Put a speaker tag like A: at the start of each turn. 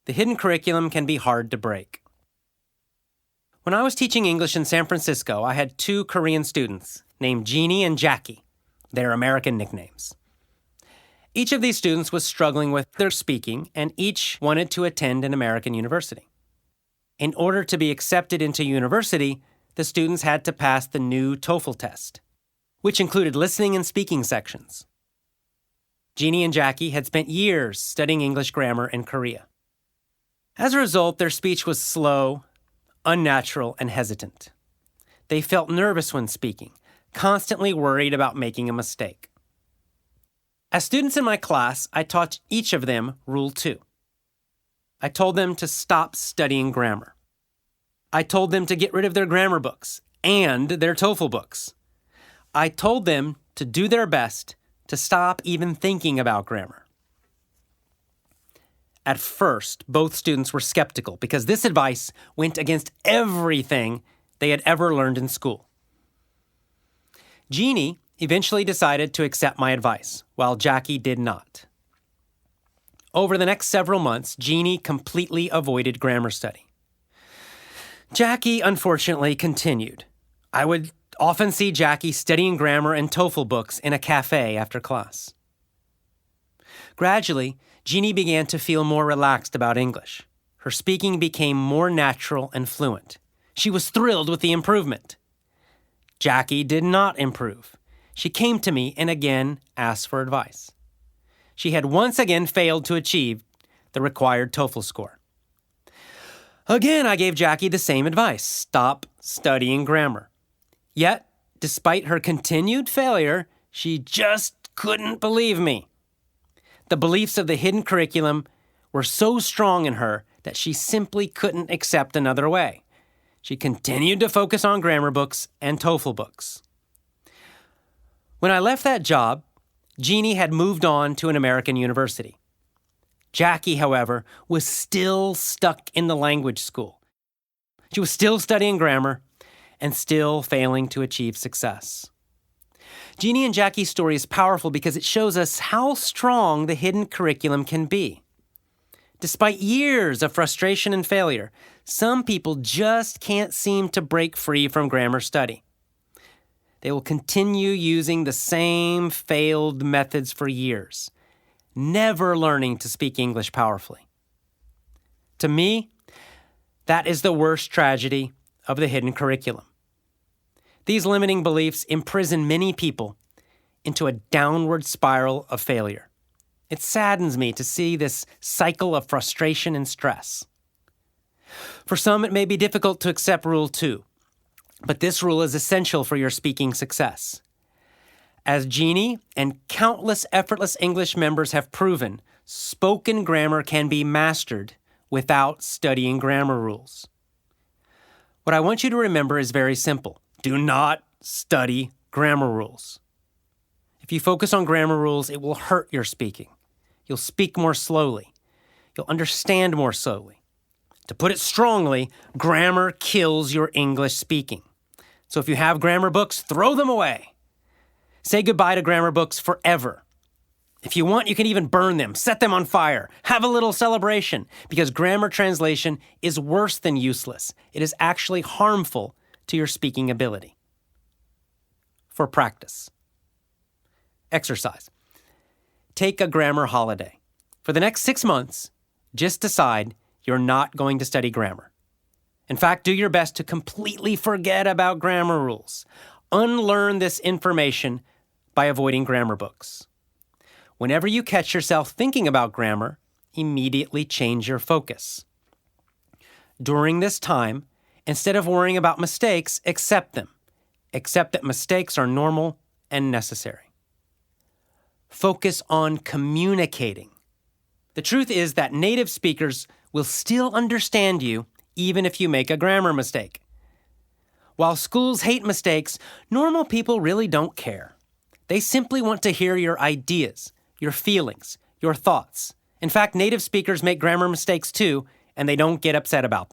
A: the hidden curriculum can be hard to break. When I was teaching English in San Francisco, I had two Korean students named Jeannie and Jackie, their American nicknames. Each of these students was struggling with their speaking, and each wanted to attend an American university. In order to be accepted into university, the students had to pass the new TOEFL test, which included listening and speaking sections. Jeannie and Jackie had spent years studying English grammar in Korea. As a result, their speech was slow, unnatural, and hesitant. They felt nervous when speaking, constantly worried about making a mistake. As students in my class, I taught each of them Rule 2. I told them to stop studying grammar. I told them to get rid of their grammar books and their TOEFL books. I told them to do their best to stop even thinking about grammar. At first, both students were skeptical because this advice went against everything they had ever learned in school. Jeannie eventually decided to accept my advice, while Jackie did not. Over the next several months, Jeannie completely avoided grammar study. Jackie, unfortunately, continued. I would often see Jackie studying grammar and TOEFL books in a cafe after class. Gradually, Jeannie began to feel more relaxed about English. Her speaking became more natural and fluent. She was thrilled with the improvement. Jackie did not improve. She came to me and again asked for advice. She had once again failed to achieve the required TOEFL score. Again, I gave Jackie the same advice: stop studying grammar. Yet, despite her continued failure, she just couldn't believe me. The beliefs of the hidden curriculum were so strong in her that she simply couldn't accept another way. She continued to focus on grammar books and TOEFL books. When I left that job, Jeannie had moved on to an American university. Jackie, however, was still stuck in the language school. She was still studying grammar and still failing to achieve success. Jeannie and Jackie's story is powerful because it shows us how strong the hidden curriculum can be. Despite years of frustration and failure, some people just can't seem to break free from grammar study. They will continue using the same failed methods for years, never learning to speak English powerfully. To me, that is the worst tragedy of the hidden curriculum. These limiting beliefs imprison many people into a downward spiral of failure. It saddens me to see this cycle of frustration and stress. For some, it may be difficult to accept Rule 2, but this rule is essential for your speaking success. As Jeannie and countless effortless English members have proven, spoken grammar can be mastered without studying grammar rules. What I want you to remember is very simple. Do not study grammar rules. If you focus on grammar rules, it will hurt your speaking. You'll speak more slowly. You'll understand more slowly. To put it strongly, grammar kills your English speaking. So if you have grammar books, throw them away. Say goodbye to grammar books forever. If you want, you can even burn them, set them on fire, have a little celebration, because grammar translation is worse than useless. It is actually harmful to your speaking ability. For practice. Exercise. Take a grammar holiday. For the next 6 months, just decide you're not going to study grammar. In fact, do your best to completely forget about grammar rules. Unlearn this information by avoiding grammar books. Whenever you catch yourself thinking about grammar, immediately change your focus. During this time, instead of worrying about mistakes, accept them. Accept that mistakes are normal and necessary. Focus on communicating. The truth is that native speakers will still understand you even if you make a grammar mistake. While schools hate mistakes, normal people really don't care. They simply want to hear your ideas, your feelings, your thoughts. In fact, native speakers make grammar mistakes too, and they don't get upset about them.